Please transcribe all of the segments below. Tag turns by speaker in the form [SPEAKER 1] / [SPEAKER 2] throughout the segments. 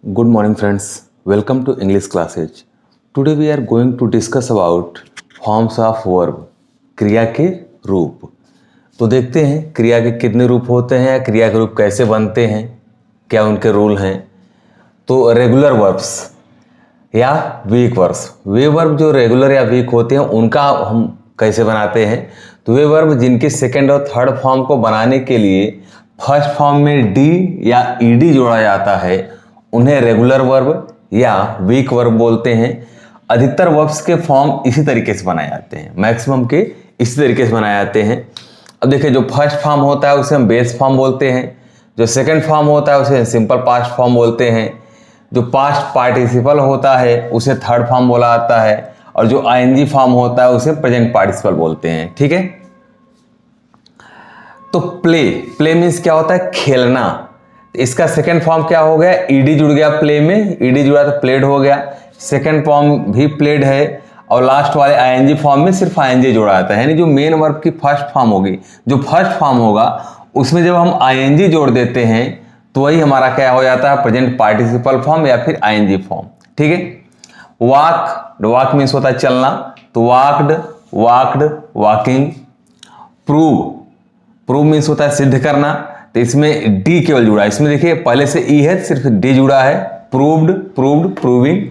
[SPEAKER 1] Good morning friends, welcome to English classes. Today we are going to discuss about forms of verb, क्रिया के रूप। तो देखते हैं क्रिया के कितने रूप होते हैं या क्रिया के रूप कैसे बनते हैं, क्या उनके रूल हैं। तो रेगुलर वर्ब्स या वीक वर्ब्स, वे वर्ब जो रेगुलर या वीक होते हैं उनका हम कैसे बनाते हैं। तो वे वर्ब जिनके सेकेंड और थर्ड फॉर्म को बनाने के लिए फर्स्ट फॉर्म में डी या ईडी जोड़ा जाता है उन्हें रेगुलर वर्ब या वीक वर्ब बोलते हैं। अधिकतर वर्ब्स के फॉर्म इसी तरीके से बनाए जाते हैं, मैक्सिमम के इसी तरीके से बनाए जाते हैं। अब देखिए, जो फर्स्ट फॉर्म होता है उसे हम बेस फॉर्म बोलते हैं, जो सेकंड फॉर्म होता है उसे सिंपल पास्ट फॉर्म बोलते हैं, जो पास्ट पार्टिसिपल होता है उसे थर्ड फॉर्म बोला जाता है, और जो आईएनजी फॉर्म होता है उसे प्रेजेंट पार्टिसिपल बोलते हैं। ठीक है। तो प्ले मीन्स क्या होता है, खेलना। इसका सेकंड फॉर्म क्या हो गया, ईडी जुड़ गया प्ले में, ईडी जुड़ा तो प्लेड हो गया, सेकंड फॉर्म भी प्लेड है, और लास्ट वाले आईएनजी फॉर्म में सिर्फ आईएनजी जोड़ा जाता है। यानी जो मेन वर्ब की फर्स्ट फॉर्म होगी, जो फर्स्ट फॉर्म होगा उसमें जब हम आईएनजी जोड़ देते हैं तो वही हमारा क्या हो जाता है, प्रेजेंट पार्टिसिपल फॉर्म या फिर आईएनजी फॉर्म। ठीक है। वॉक मीन्स होता है चलना, तो walked, walked, walking. Prove means होता है सिद्ध करना, तो इसमें डी केवल जुड़ा है, इसमें देखिए पहले से ई है, सिर्फ डी जुड़ा है। Proved, proving.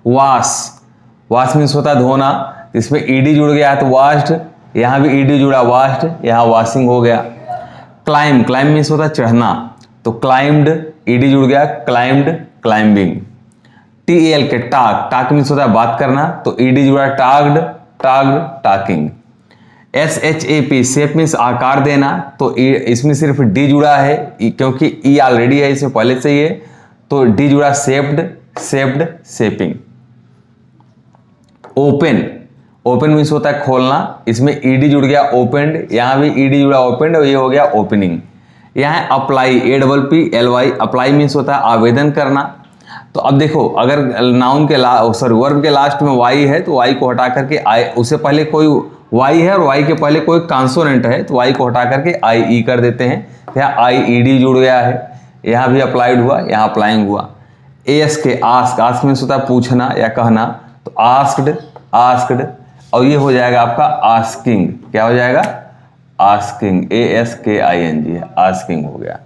[SPEAKER 1] वॉश मीन्स होता है धोना, तो इसमें ईडी जुड़ गया है तो वॉश्ड, यहां भी ईडी जुड़ा, वॉश्ड, यहां वॉशिंग हो गया। क्लाइंब मीन्स होता है चढ़ना, तो क्लाइंब्ड, ईडी जुड़ गया, क्लाइंब्ड, क्लाइंबिंग। टीएल के टाक मीन्स होता है बात करना, तो ईडी जुड़ा, टाक्ड, टाकिंग। SHAP शेप मीन्स आकार देना, तो इसमें सिर्फ डी जुड़ा है क्योंकि ई ऑलरेडी है, इसमें पहले से ही है, तो डी जुड़ा, शेप्ड, शेपिंग। ओपन मीन्स होता है खोलना, इसमें ईडी जुड़ गया, ओपेंड, यहां भी ईडी जुड़ा, ओपेंड, और ये हो गया ओपनिंग। यहां अप्लाई, APPLY, अप्लाई मीन्स होता है आवेदन करना। तो अब देखो, अगर नाउन के वर्ब के लास्ट में वाई है तो वाई को हटा करके आई, उससे पहले कोई वाई है और वाई के पहले कोई कॉन्सोनेंट है तो वाई को हटा करके आई ई कर देते हैं, तो यहाँ आई ईडी जुड़ गया है, यहाँ भी अप्लाइड हुआ, यहाँ अप्लाइंग हुआ। एस के आस्क मीन्स होता है पूछना या कहना, तो आस्क्ड, और ये हो जाएगा आपका आस्किंग। क्या हो जाएगा, आस्किंग, ASKING, आस्किंग हो गया।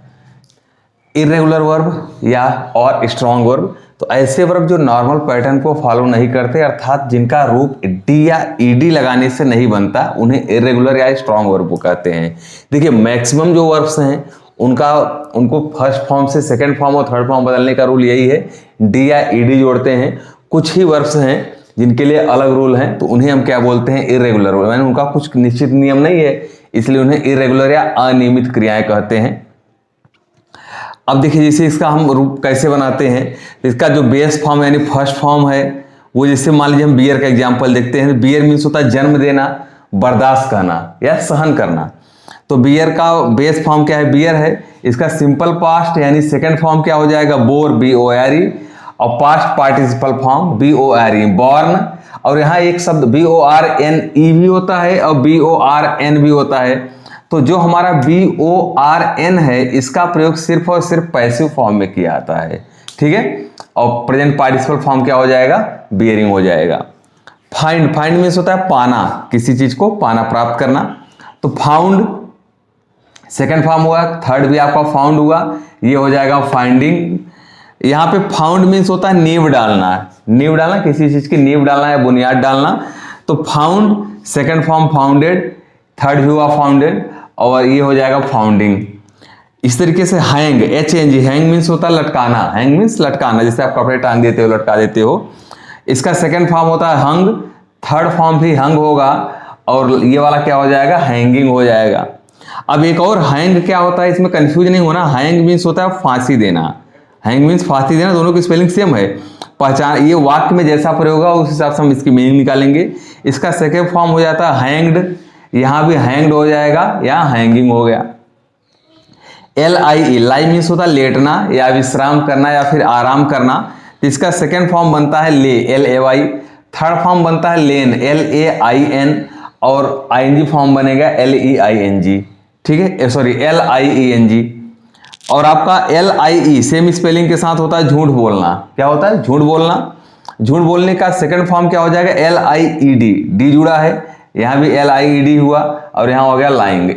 [SPEAKER 1] इरेगुलर वर्ब या और स्ट्रॉन्ग वर्ब, तो ऐसे वर्ब जो नॉर्मल पैटर्न को फॉलो नहीं करते, अर्थात जिनका रूप डी या ईडी लगाने से नहीं बनता, उन्हें इरेगुलर या स्ट्रॉन्ग वर्ब कहते हैं। देखिए, मैक्सिमम जो वर्ब्स हैं उनको फर्स्ट फॉर्म से सेकंड फॉर्म और थर्ड फॉर्म बदलने का रूल यही है, डी या ईडी जोड़ते हैं। कुछ ही वर्ब्स हैं जिनके लिए अलग रूल हैं, तो उन्हें हम क्या बोलते हैं, इरेगुलर। यानी उनका कुछ निश्चित नियम नहीं है, इसलिए उन्हें इरेगुलर या अनियमित क्रियाएं कहते हैं। अब देखिए, जैसे इसका हम रूप कैसे बनाते हैं, इसका जो बेस फॉर्म यानी फर्स्ट फॉर्म है वो, जैसे मान लीजिए हम बियर का एग्जांपल देखते हैं। बियर मीन्स होता है जन्म देना, बर्दाश्त करना या सहन करना। तो बियर का बेस फॉर्म क्या है, बियर है। इसका सिंपल पास्ट यानी सेकंड फॉर्म क्या हो जाएगा, बोर, BORE, और past participle form BORE, born. और यहाँ एक शब्द BORNE भी होता है और BORN भी होता है। तो जो हमारा BORN है इसका प्रयोग सिर्फ और सिर्फ पैसिव फॉर्म में किया जाता है। ठीक है। और प्रेजेंट पार्टिसिपल फॉर्म क्या हो जाएगा, बियरिंग हो जाएगा। फाइंड मीन्स होता है पाना, किसी चीज को पाना, प्राप्त करना। तो फाउंड सेकंड फॉर्म हुआ, थर्ड भी आपका फाउंड हुआ, ये हो जाएगा फाइंडिंग। यहाँ पे फाउंड मीन्स होता है नींव डालना, किसी चीज की नींव डालना या बुनियाद डालना। तो found second form founded, third भी हुआ फाउंडेड, और ये हो जाएगा फाउंडिंग। इस तरीके से हैंग, HANG, हैंग मीन्स होता है लटकाना, हैंग मीन्स लटकाना, जैसे आप कपड़े टांग देते हो, लटका देते हो। इसका सेकंड फॉर्म होता है हंग, थर्ड फॉर्म भी हंग होगा, और ये वाला क्या हो जाएगा, हैंगिंग हो जाएगा। अब एक और हैंग क्या होता है, इसमें कंफ्यूज नहीं होना। हैंग मीन्स होता है फांसी देना, हैंग मीन्स फांसी देना, दोनों की स्पेलिंग सेम है। पहचान, ये वाक्य में जैसा प्रयोग होगा उस हिसाब से हम इसकी मीनिंग निकालेंगे। इसका सेकंड फॉर्म हो जाता है हैंग्ड, यहां भी हैंग्ड हो जाएगा, यहां हैंगिंग हो गया। LIE, लाई मीन्स होता है लेटना या विश्राम करना या फिर आराम करना। इसका सेकंड फॉर्म बनता है ले, LAY, थर्ड फॉर्म बनता है लेन, LAIN, और ING फॉर्म बनेगा LEING। ठीक है, सॉरी, LIENG। और आपका LIE सेम स्पेलिंग के साथ होता है झूठ बोलना। क्या होता है? झूठ बोलना। झूठ बोलने का सेकंड फॉर्म क्या हो जाएगा? LIED, डी जुड़ा है, यहां भी LIED हुआ और यहां हो गया लाइंग,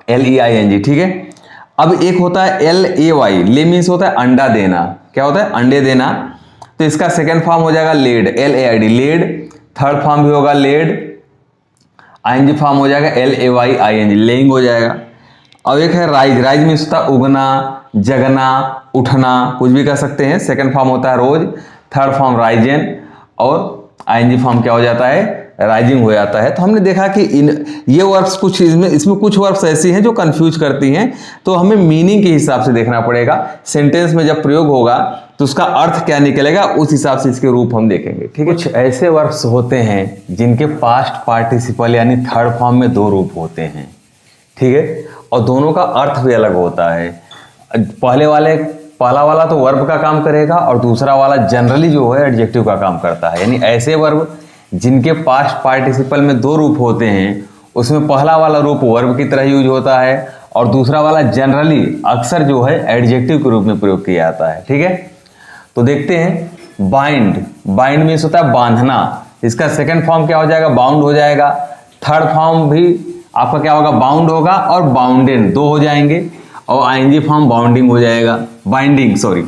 [SPEAKER 1] LEING। ठीक है। अब एक होता है LAY, ले मीन्स होता है अंडा देना। क्या होता है? अंडे देना। तो इसका सेकंड फॉर्म हो जाएगा laid, LAID, laid. Third form भी होगा लेड। ING फॉर्म हो जाएगा LAYING, लेइंग हो जाएगा। और एक है राइज, राइज मीन्स होता है उगना, जगना, उठना, कुछ भी कह सकते हैं। सेकंड फॉर्म होता है रोज, थर्ड फॉर्म राइजेन, और ING फॉर्म क्या हो जाता है? राइजिंग हो जाता है। तो हमने देखा कि ये वर्ब्स कुछ इसमें कुछ वर्ब्स ऐसी हैं जो कंफ्यूज करती हैं, तो हमें मीनिंग के हिसाब से देखना पड़ेगा। सेंटेंस में जब प्रयोग होगा तो उसका अर्थ क्या निकलेगा, उस हिसाब से इसके रूप हम देखेंगे। ठीक है। कुछ ऐसे वर्ब्स होते हैं जिनके पास्ट पार्टिसिपल यानी थर्ड फॉर्म में दो रूप होते हैं। ठीक है। और दोनों का अर्थ भी अलग होता है। पहला वाला तो वर्ब का काम करेगा और दूसरा वाला जनरली जो है एडजेक्टिव का काम करता है। यानी ऐसे वर्ब जिनके पास्ट पार्टिसिपल में दो रूप होते हैं, उसमें पहला वाला रूप वर्ब की तरह यूज होता है और दूसरा वाला जनरली अक्सर जो है एडजेक्टिव के रूप में प्रयोग किया जाता है। ठीक है। तो देखते हैं बाइंड, बाइंड मीन्स होता है बांधना। इसका सेकंड फॉर्म क्या हो जाएगा? बाउंड हो जाएगा। थर्ड फॉर्म भी आपका क्या होगा? बाउंड होगा और बाउंडेड, दो हो जाएंगे। और ING फॉर्म बाउंडिंग हो जाएगा, बाइंडिंग सॉरी।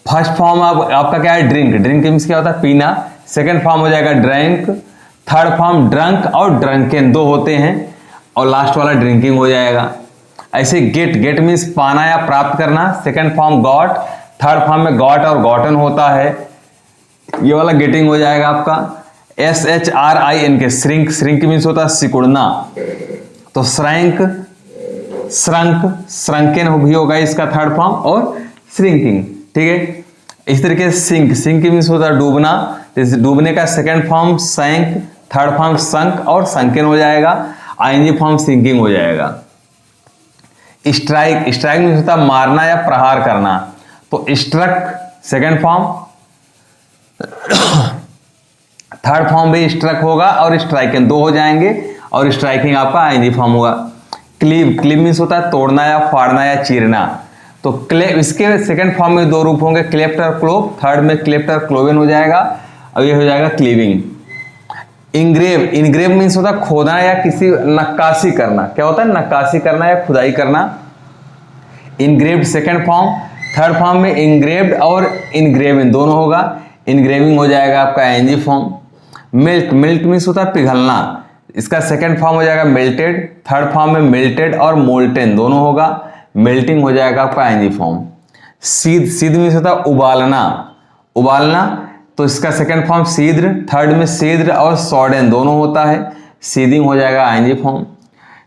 [SPEAKER 1] फर्स्ट फॉर्म आपका क्या है? ड्रिंक, ड्रिंक मीन्स क्या होता है? पीना। सेकंड फॉर्म हो जाएगा ड्रैंक। थर्ड फॉर्म ड्रंक और ड्रंकेन, दो होते हैं। और लास्ट वाला ड्रिंकिंग हो जाएगा। ऐसे गेट, गेट मीन्स पाना या प्राप्त करना। Second form got, third form में गॉट और गॉटन होता है, ये वाला गेटिंग हो जाएगा आपका। SHRINK, श्रिंक, श्रिंक मीन्स होता है सिकुड़ना। तो श्रैंक, श्रंक, श्रंकेन भी होगा इसका थर्ड फॉर्म, और श्रिंकिंग। ठीक है। इस तरीके से सिंक, सिंक मीन्स होता है डूबना। तो इस डूबने का सेकंड फॉर्म सैंक, थर्ड फॉर्म संक और संकेन हो जाएगा। ING फॉर्म सिंकिंग हो जाएगा। स्ट्राइक, स्ट्राइक मीन्स होता है मारना या प्रहार करना। तो struck second form, third form भी स्ट्रक होगा और स्ट्राइकिंग, दो हो जाएंगे। और स्ट्राइकिंग आपका ING फॉर्म होगा। क्लीव, क्लीव मीन्स होता है तोड़ना या फाड़ना या चीरना। तो इसके सेकंड फॉर्म में दो रूप होंगे, क्लेफ्ट और क्लोव। थर्ड में क्लेफ्ट और क्लोवेन हो जाएगा और ये हो जाएगा क्लीविंग। इंग्रेव, इंग्रेव मीन्स होता है खोदना या किसी नक्काशी करना। क्या होता है? नक्काशी करना या खुदाई करना। Engraved second form, third form में इंग्रेव्ड और इनग्रेविंग दोनों होगा। इनग्रेविंग हो जाएगा आपका ING फॉर्म। मिल्ट, मिल्ट मीन्स होता है पिघलना। इसका सेकंड फॉर्म हो जाएगा मेल्टेड। थर्ड फॉर्म में मेल्टेड और मोल्टेन दोनों होगा। मेल्टिंग हो जाएगा आपका ING फॉर्म। सीध, सीध मीन्स होता है उबालना, उबालना। तो इसका सेकंड फॉर्म सीद्र, थर्ड में सीद्र और सॉडेन दोनों होता है। सीदिंग हो जाएगा ING form.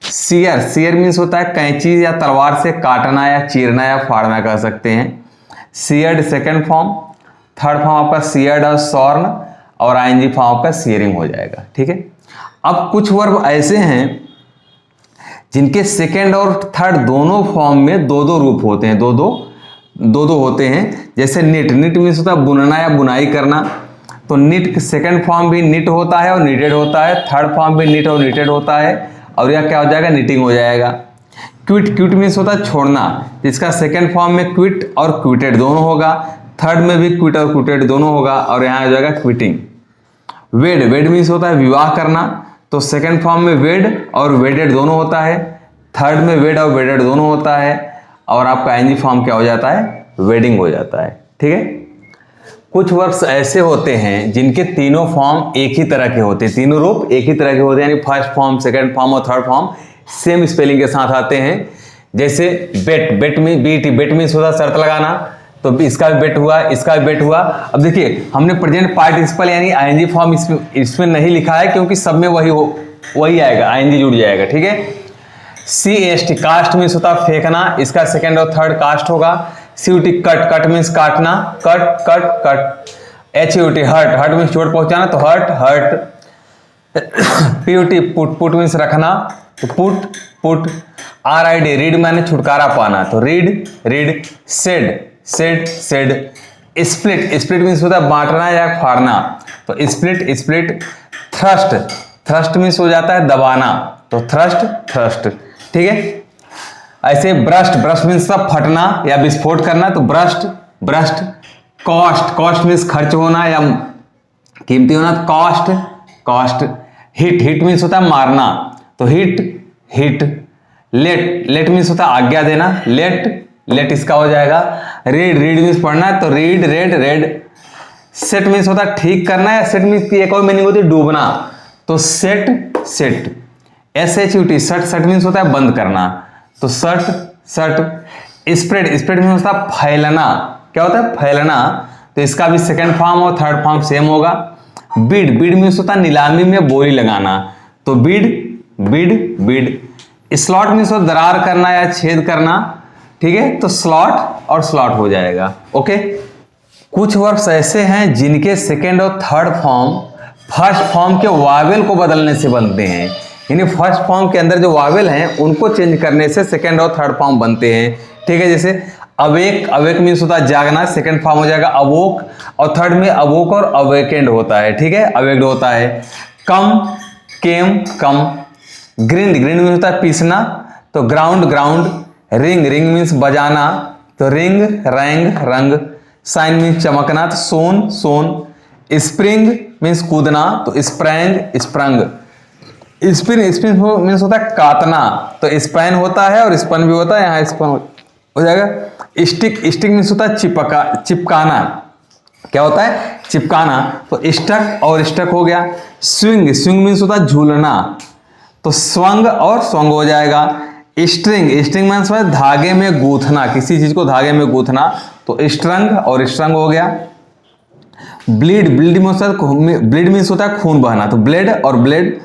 [SPEAKER 1] Shear, shear means होता है कैंची या तलवार से काटना या चीरना या फाड़ना कह सकते हैं। Seared second form, third form आपका सियर्ड और सॉर्न, और ING फॉर्म आपका सियरिंग हो जाएगा। ठीक है। अब कुछ वर्ब ऐसे हैं जिनके सेकंड और थर्ड दोनों फॉर्म में दो दो रूप होते हैं, दो दो होते हैं। जैसे निट, निट मीन्स होता है बुनना या बुनाई करना। तो निट सेकंड फॉर्म भी निट होता है और निटेड होता है। थर्ड फॉर्म भी निट और निटेड होता है, और यह क्या हो जाएगा? निटिंग हो जाएगा। क्विट, क्विट मीन्स होता है छोड़ना। इसका सेकंड फॉर्म में क्विट और क्विटेड दोनों होगा। थर्ड में भी क्विट और क्विटेड दोनों होगा, और यहाँ हो जाएगा क्विटिंग। वेड, वेड मीन्स होता है विवाह करना। तो सेकंड फॉर्म में वेड और वेडेड दोनों होता है। थर्ड में वेड और वेडेड दोनों होता है, और आपका ING फॉर्म क्या हो जाता है? वेडिंग हो जाता है। ठीक है। कुछ वर्ब्स ऐसे होते हैं जिनके तीनों फॉर्म एक ही तरह के होते हैं, तीनों रूप एक ही तरह के होते हैं। यानी फर्स्ट फॉर्म, सेकंड फॉर्म और थर्ड फॉर्म सेम स्पेलिंग के साथ आते हैं। जैसे बेट, बेट में बेट मीन्स होता है शर्त लगाना। तो इसका भी बेट हुआ, इसका भी बेट हुआ। अब देखिए हमने प्रेजेंट पार्टिसिपल यानी ING फॉर्म इसमें नहीं लिखा है, क्योंकि सब में वही आएगा, ING जुड़ जाएगा। ठीक है। CAST, कास्ट मीन्स होता है फेंकना। इसका सेकंड और थर्ड कास्ट होगा। CUT, कट, कट मीन्स काटना, cut cut cut. HUT, hurt, hurt means चोट पहुंचाना, तो hurt hurt. PUT, put, put means रखना, तो पुट पुट। RID, रीड माने छुटकारा पाना, तो read read. Said, said said. Split, split means होता है बांटना या फाड़ना, तो split split. Thrust, thrust means हो जाता है दबाना, तो थ्रस्ट थ्रस्ट। ठीक है। ऐसे ब्रस्ट, ब्रस्ट मीन्स फटना या विस्फोट करना, तो burst, burst. Cost, cost means खर्च होना या कीमती होना, तो cost, cost. Hit, hit means होता है मारना, तो hit, hit. Let, let means होता है आज्ञा देना, लेट, लेट इसका हो जाएगा। रीड, रीड मीन्स पढ़ना, तो read, red, red. Set means होता है ठीक करना, या सेट मीन्स की एक और मीनिंग होती है डूबना, तो सेट, सेट। SHUT, सट, सट मीन्स होता है बंद करना, तो सट, सट। स्प्रेड, स्प्रेड मीन्स होता है फैलना, क्या होता है फैलना, तो इसका भी सेकंड फॉर्म और थर्ड फॉर्म सेम होगा। बिड, बिड मीन्स होता है नीलामी में बोली लगाना, तो bid, bid, bid. Slot means होता है दरार करना या छेद करना, ठीक है, तो स्लॉट और स्लॉट हो जाएगा। ओके, कुछ वर्ब्स ऐसे हैं जिनके सेकंड और थर्ड फॉर्म फर्स्ट फॉर्म के वावेल को बदलने से बनते हैं, यानी फर्स्ट फॉर्म के अंदर जो वावेल हैं उनको चेंज करने से सेकंड और थर्ड फॉर्म बनते हैं, ठीक है। जैसे अवेक, अवेक मीन्स होता है जागना, सेकंड फॉर्म हो जाएगा अवोक, और थर्ड में अवोक और अवेकेंड होता है, ठीक है, अवेक्ड होता है। कम, केम, कम। ग्रिंड, ग्रिंड मीन्स होता है पीसना, तो ground, ground. Ring, ring means बजाना, तो रिंग, रैंग, रंग। साइन मीन्स चमकना, तो सोन, सोन। स्प्रिंग मीन्स कूदना, तो sprang, sprung. Spin, spin means होता है काटना, तो स्पैन होता है और स्पन भी होता है, यहाँ स्पन हो जाएगा। स्टिक, स्टिक मीन्स होता है चिपका, चिपकाना, क्या होता है चिपकाना, तो स्टक और स्टक हो गया। स्विंग, स्विंग मीन्स होता है झूलना, तो स्वंग और स्वंग हो जाएगा। स्ट्रिंग, स्ट्रिंग मीन्स होता है धागे में गूंथना, किसी चीज को धागे में गूंथना, तो स्ट्रंग और स्ट्रंग हो गया। ब्लीड, ब्लीड मीन्स होता है, ब्लीड मीन्स होता है खून बहना, तो ब्लेड और ब्लेड।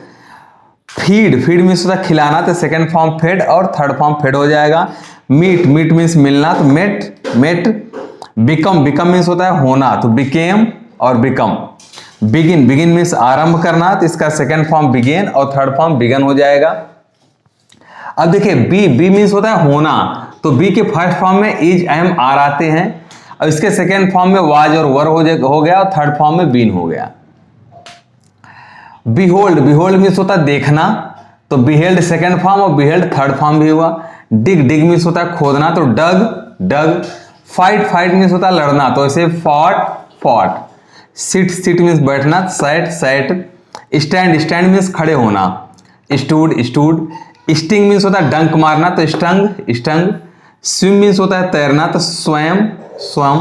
[SPEAKER 1] फीड, फीड मीन्स होता है खिलाना, तो सेकंड फॉर्म फेड और थर्ड फॉर्म फेड हो जाएगा। मीट, मीट मीन्स मिलना, तो met, met. Become, become means होता है होना, तो बिकेम और बिकम। बिगिन, बिगिन मीन्स आरंभ करना, तो इसका सेकंड फॉर्म बिगेन और थर्ड फॉर्म बिगन हो जाएगा। अब देखिए बी, बी मीन्स होता है होना, तो बी के फर्स्ट फॉर्म में इज, एम, आर आते हैं, और इसके सेकंड फॉर्म में वाज और वर हो गया, और थर्ड फॉर्म में बीन हो गया। बिहोल्ड, बिहोल्ड मीन्स होता है देखना, तो बिहेल्ड सेकंड फॉर्म और बिहेल्ड थर्ड फॉर्म भी हुआ। डिग, डिग मीन्स होता है खोदना, तो dug, dug. Fight, fight means होता है लड़ना, तो ऐसे fought, fought. Sit, sit means बैठना, sat, sat. Stand, stand means खड़े होना, स्टूड, स्टूड। स्टिंग मीन्स होता है डंक मारना, तो स्टंग, स्टंग। स्विम मीन्स होता है तैरना, तो स्वयं, स्वम।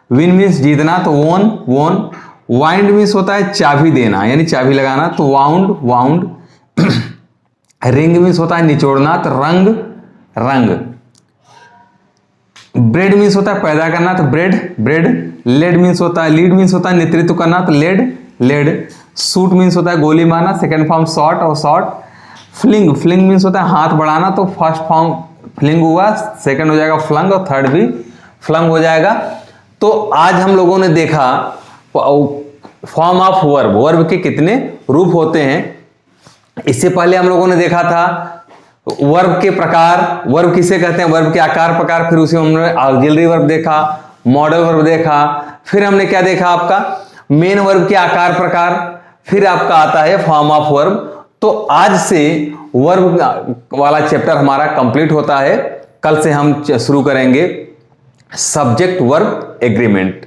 [SPEAKER 1] विन मीन्स जीतना, तो वोन, वोन। वाइंड मीन्स होता है चाबी देना, यानी चाबी लगाना, तो वाउंड, वाउंड। रिंग मीन्स होता है निचोड़ना, तो रंग, रंग। ब्रेड मीन्स होता है पैदा करना, तो ब्रेड, ब्रेड। लेड मीन्स होता है, लीड मीन्स होता है नेतृत्व करना, तो लेड, लेड। शूट मीन्स होता है गोली मारना, सेकंड फॉर्म शॉट और शॉट। फ्लिंग, फ्लिंग मीन्स होता है हाथ बढ़ाना, तो फर्स्ट फॉर्म फ्लिंग हुआ, सेकंड हो जाएगा फ्लंग और थर्ड भी फ्लंग हो जाएगा। तो आज हम लोगों ने देखा फॉर्म ऑफ वर्ब, वर्ब के कितने रूप होते हैं। इससे पहले हम लोगों ने देखा था वर्ब के प्रकार, वर्ब किसे कहते हैं, वर्ब के आकार प्रकार, फिर उसे हमने ऑक्सिलरी वर्ब देखा, मॉडल वर्ब देखा, फिर हमने क्या देखा आपका मेन वर्ब के आकार प्रकार, फिर आपका आता है फॉर्म ऑफ वर्ब। तो आज से वर्ब वाला चैप्टर हमारा कंप्लीट होता है, कल से हम शुरू करेंगे सब्जेक्ट वर्ब एग्रीमेंट।